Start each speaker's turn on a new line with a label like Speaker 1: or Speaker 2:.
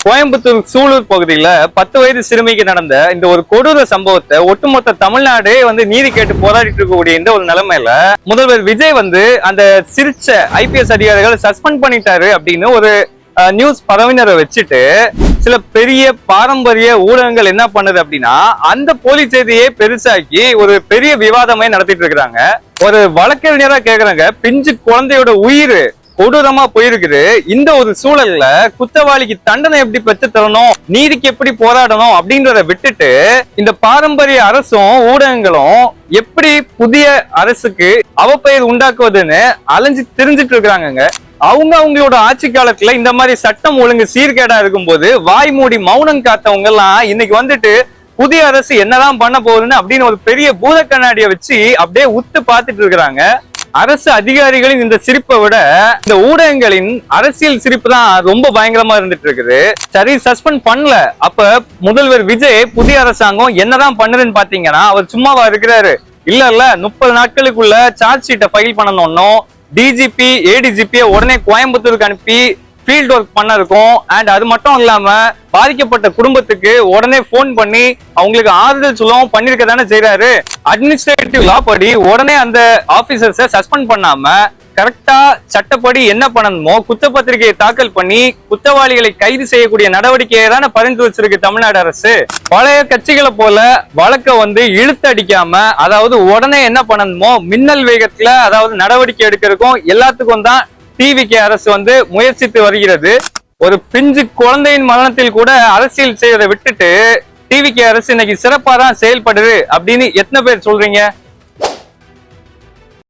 Speaker 1: கோயம்புத்தூர் சூலூர் பகுதியில 10 வயது சிறுமிக்கு நடந்த இந்த ஒரு கொடூர சம்பவத்தை ஒட்டுமொத்த தமிழ்நாடே நீதி கேட்டு போராடிட்டு இருக்கக்கூடிய இந்த ஒரு நிலைமையில முதல்வர் விஜய் அந்த சிரிச்ச ஐபிஎஸ் அதிகாரிகளை சஸ்பெண்ட் பண்ணிட்டாரு அப்படின்னு ஒரு நியூஸ் பரவினரை வச்சுட்டு சில பெரிய பாரம்பரிய ஊடகங்கள் என்ன பண்ணுது அப்படின்னா அந்த போலி செய்தியை பெருசாக்கி ஒரு பெரிய விவாதமே நடத்திட்டு இருக்கிறாங்க. ஒரு வழக்கறிஞரா கேக்குறாங்க, பிஞ்சு குழந்தையோட உயிர் கொடூரமா போயிருக்குது. இந்த ஒரு சூழல்ல குற்றவாளிக்கு தண்டனை எப்படி பெற்று தரணும், நீதிக்கு எப்படி போராடணும் அப்படின்றத விட்டுட்டு இந்த பாரம்பரிய அரசும் ஊடகங்களும் எப்படி புதிய அரசுக்கு அவப்பெயர் உண்டாக்குவதுன்னு அலைஞ்சு திரிஞ்சிட்டு இருக்கிறாங்க. அவங்களோட ஆட்சி காலத்துல இந்த மாதிரி சட்டம் ஒழுங்கு சீர்கேடா இருக்கும்போது வாய் மூடி மௌனம் காத்தவங்க எல்லாம் இன்னைக்கு புதிய அரசு என்னதான் பண்ண போகுதுன்னு அப்படின்னு ஒரு பெரிய பூத கண்ணாடியை வச்சு அப்படியே உத்து பார்த்துட்டு இருக்கிறாங்க. அரசு அதிகாரிகளின் இந்த சிரிப்பை விட இந்த ஊடகங்களின் அரசியல் சிரிப்பு தான் ரொம்ப பயங்கரமா இருந்துட்டு இருக்குது. சரி, சஸ்பெண்ட் பண்ணல, அப்ப முதல்வர் விஜய் புதிய அரசாங்கம் என்னதான் பண்ணுதுன்னு பாத்தீங்கன்னா அவர் சும்மாவா இருக்கிறாரு? இல்ல 30 நாட்களுக்குள்ள சார்ஜ் ஷீட்டை ஃபைல் பண்ணணும். டிஜிபி ஏடிஜிபியை உடனே கோயம்புத்தூருக்கு அனுப்பி ஃபீல்ட் ஒர்க் பண்ண இருக்கும். அண்ட் அது மட்டும் இல்லாம பாதிக்கப்பட்ட குடும்பத்துக்கு உடனே போன் பண்ணி அவங்களுக்கு ஆறுதல் சொல்லவும் பண்ணிருக்க தானே செய்யறாரு. அட்மினிஸ்ட்ரேட்டிவ் லா படி உடனே அந்த ஆபீசர்ஸை சஸ்பெண்ட் பண்ணாம கரெக்டா சட்டப்படி என்ன பண்ணணுமோ குற்றப்பத்திரிகையை தாக்கல் பண்ணி குற்றவாளிகளை கைது செய்யக்கூடிய நடவடிக்கையை தானே பரிந்து வச்சிருக்கு தமிழ்நாடு அரசு. பழைய கட்சிகளை போல வழக்க இழுத்து அடிக்காம அதாவது உடனே என்ன பண்ணணுமோ மின்னல் வேகத்துல அதாவது நடவடிக்கை எடுக்கிறதுக்கும் எல்லாத்துக்கும் தான் டிவிகே அரசு முயற்சித்து வருகிறது. ஒரு பிஞ்சு குழந்தையின் மரணத்தில் கூட அரசியல் செய்வதை விட்டுட்டு டிவிகே அரசு இன்னைக்கு சிறப்பா தான் செயல்படுது அப்படின்னு எத்தனை பேர் சொல்றீங்க?